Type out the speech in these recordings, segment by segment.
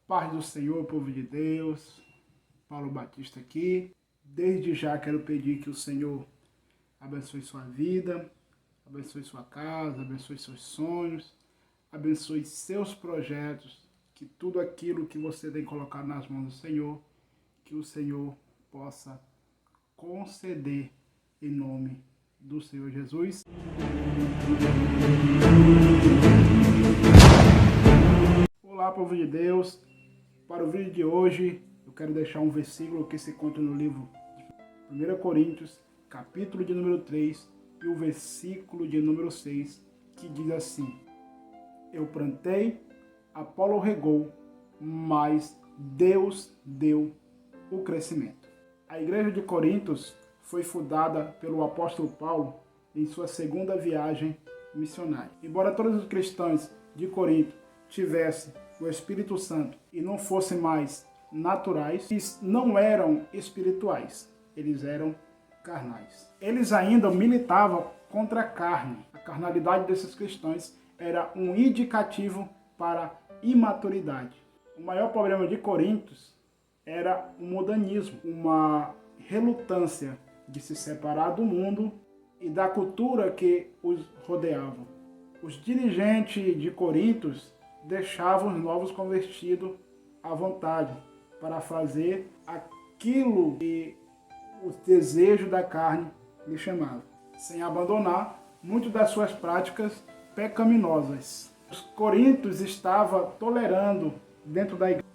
Paz do Senhor, povo de Deus, Paulo Batista aqui. Desde já quero pedir que o Senhor abençoe sua vida, abençoe sua casa, abençoe seus sonhos, abençoe seus projetos, que tudo aquilo que você tem colocado nas mãos do Senhor, que o Senhor possa conceder em nome do Senhor Jesus. Olá, povo de Deus. Para o vídeo de hoje, eu quero deixar um versículo que se encontra no livro de 1 Coríntios, capítulo de número 3, e o versículo de número 6, que diz assim: Eu plantei, Apolo regou, mas Deus deu o crescimento. A igreja de Coríntios foi fundada pelo apóstolo Paulo em sua segunda viagem missionária. Embora todos os cristãos de Corinto tivessem o Espírito Santo e não fossem mais naturais, eles não eram espirituais, eles eram carnais. Eles ainda militavam contra a carne. A carnalidade desses cristãos era um indicativo para a imaturidade. O maior problema de Coríntios era o mundanismo, uma relutância de se separar do mundo e da cultura que os rodeava. Os dirigentes de Coríntios deixavam os novos convertidos à vontade para fazer aquilo que o desejo da carne lhe chamava, sem abandonar muitas das suas práticas pecaminosas. Os coríntios estavam tolerando dentro da igreja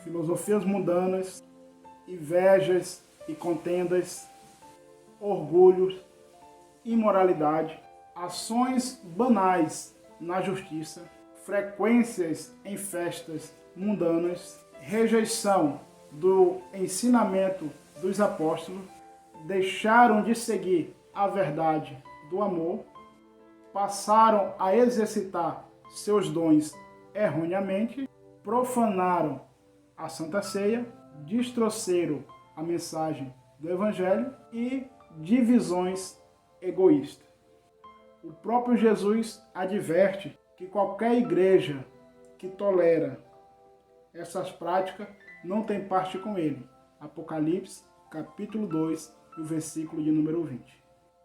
filosofias mundanas, invejas e contendas, orgulhos, imoralidade, ações banais na justiça, frequências em festas mundanas, rejeição do ensinamento dos apóstolos, deixaram de seguir a verdade do amor, passaram a exercitar seus dons erroneamente, profanaram a Santa Ceia, distorceram a mensagem do Evangelho e divisões egoístas. O próprio Jesus adverte que qualquer igreja que tolera essas práticas não tem parte com ele. Apocalipse, capítulo 2, o versículo de número 20.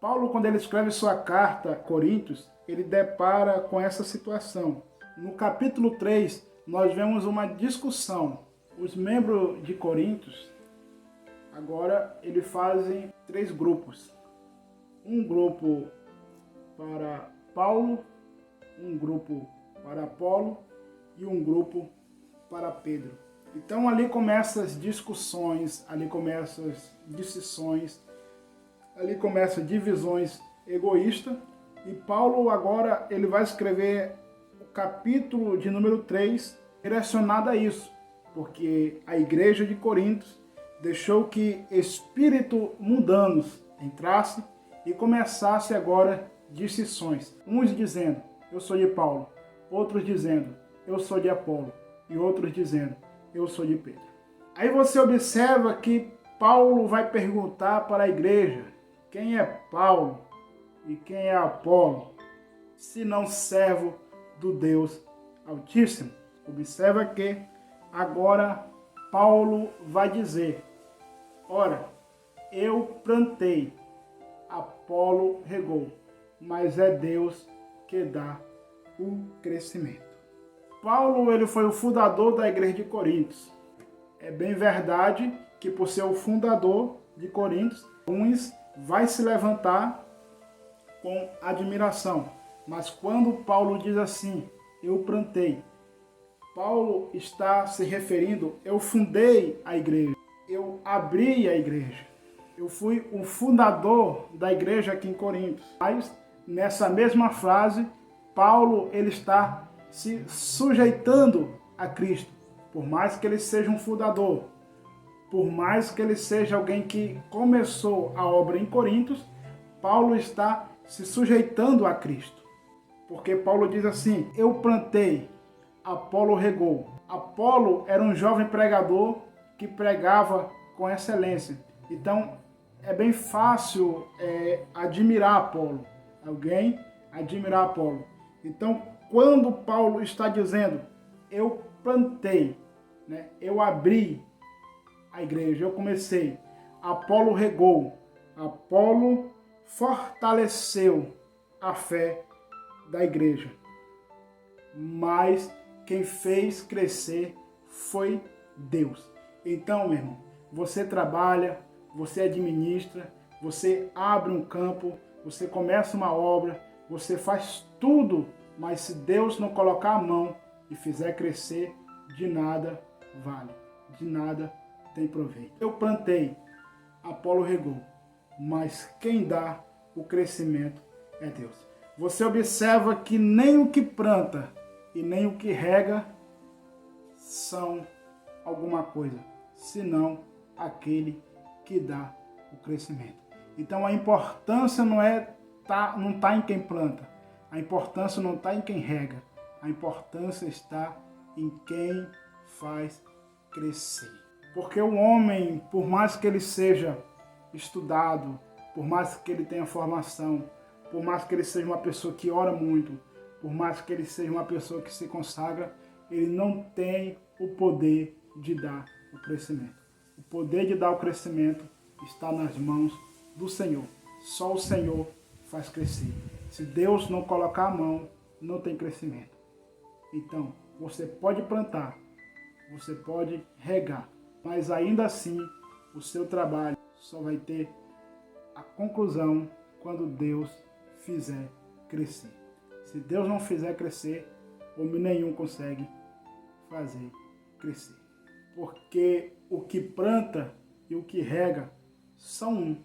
Paulo, quando ele escreve sua carta a Coríntios, ele depara com essa situação. No capítulo 3, nós vemos uma discussão. Os membros de Coríntios, agora, eles fazem 3 grupos. Um grupo para Paulo, um grupo para Apolo e um grupo para Pedro. Então ali começam as discussões, ali começam as decisões, ali começam divisões egoístas. E Paulo agora ele vai escrever o capítulo de número 3 direcionado a isso, porque a igreja de Corinto deixou que espíritos mundanos entrasse e começasse agora distinções. Uns dizendo, eu sou de Paulo. Outros dizendo, eu sou de Apolo. E outros dizendo, eu sou de Pedro. Aí você observa que Paulo vai perguntar para a igreja, quem é Paulo e quem é Apolo, se não servo do Deus Altíssimo? Observa que agora Paulo vai dizer, ora, eu plantei, Apolo regou, mas é Deus que dá o crescimento. Paulo ele foi o fundador da igreja de Coríntios. É bem verdade que por ser o fundador de Coríntios, uns vai se levantar com admiração. Mas quando Paulo diz assim, eu plantei, Paulo está se referindo, eu fundei a igreja, eu abri a igreja. Eu fui o fundador da igreja aqui em Corinto. Mas nessa mesma frase, Paulo ele está se sujeitando a Cristo. Por mais que ele seja um fundador, por mais que ele seja alguém que começou a obra em Corinto, Paulo está se sujeitando a Cristo. Porque Paulo diz assim, eu plantei, Apolo regou. Apolo era um jovem pregador que pregava com excelência. Então, é bem fácil admirar Apolo. Alguém admirar Apolo. Então, quando Paulo está dizendo, eu plantei, né? Eu abri a igreja, eu comecei. Apolo regou, Apolo fortaleceu a fé da igreja. Mas quem fez crescer foi Deus. Então, meu irmão, você trabalha, você administra, você abre um campo, você começa uma obra, você faz tudo, mas se Deus não colocar a mão e fizer crescer, de nada vale, de nada tem proveito. Eu plantei, Apolo regou, mas quem dá o crescimento é Deus. Você observa que nem o que planta e nem o que rega são alguma coisa, senão aquele que dá o crescimento. Então a importância não tá em quem planta, a importância não está em quem rega, a importância está em quem faz crescer. Porque o homem, por mais que ele seja estudado, por mais que ele tenha formação, por mais que ele seja uma pessoa que ora muito, por mais que ele seja uma pessoa que se consagra, ele não tem o poder de dar o crescimento. O poder de dar o crescimento está nas mãos do Senhor. Só o Senhor faz crescer. Se Deus não colocar a mão, não tem crescimento. Então, você pode plantar, você pode regar, mas ainda assim, o seu trabalho só vai ter a conclusão quando Deus fizer crescer. Se Deus não fizer crescer, homem nenhum consegue fazer crescer. Porque o que planta e o que rega são um.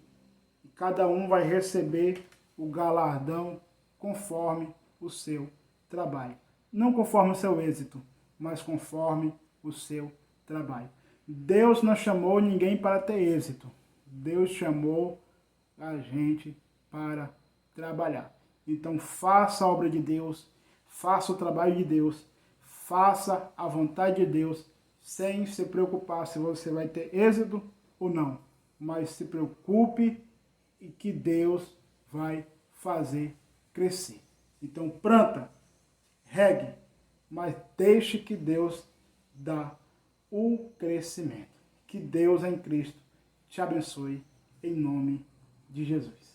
E cada um vai receber o galardão conforme o seu trabalho. Não conforme o seu êxito, mas conforme o seu trabalho. Deus não chamou ninguém para ter êxito. Deus chamou a gente para trabalhar. Então faça a obra de Deus, faça o trabalho de Deus, faça a vontade de Deus, sem se preocupar se você vai ter êxito ou não. Mas se preocupe e que Deus vai fazer crescer. Então planta, regue, mas deixe que Deus dá o crescimento. Que Deus em Cristo te abençoe em nome de Jesus.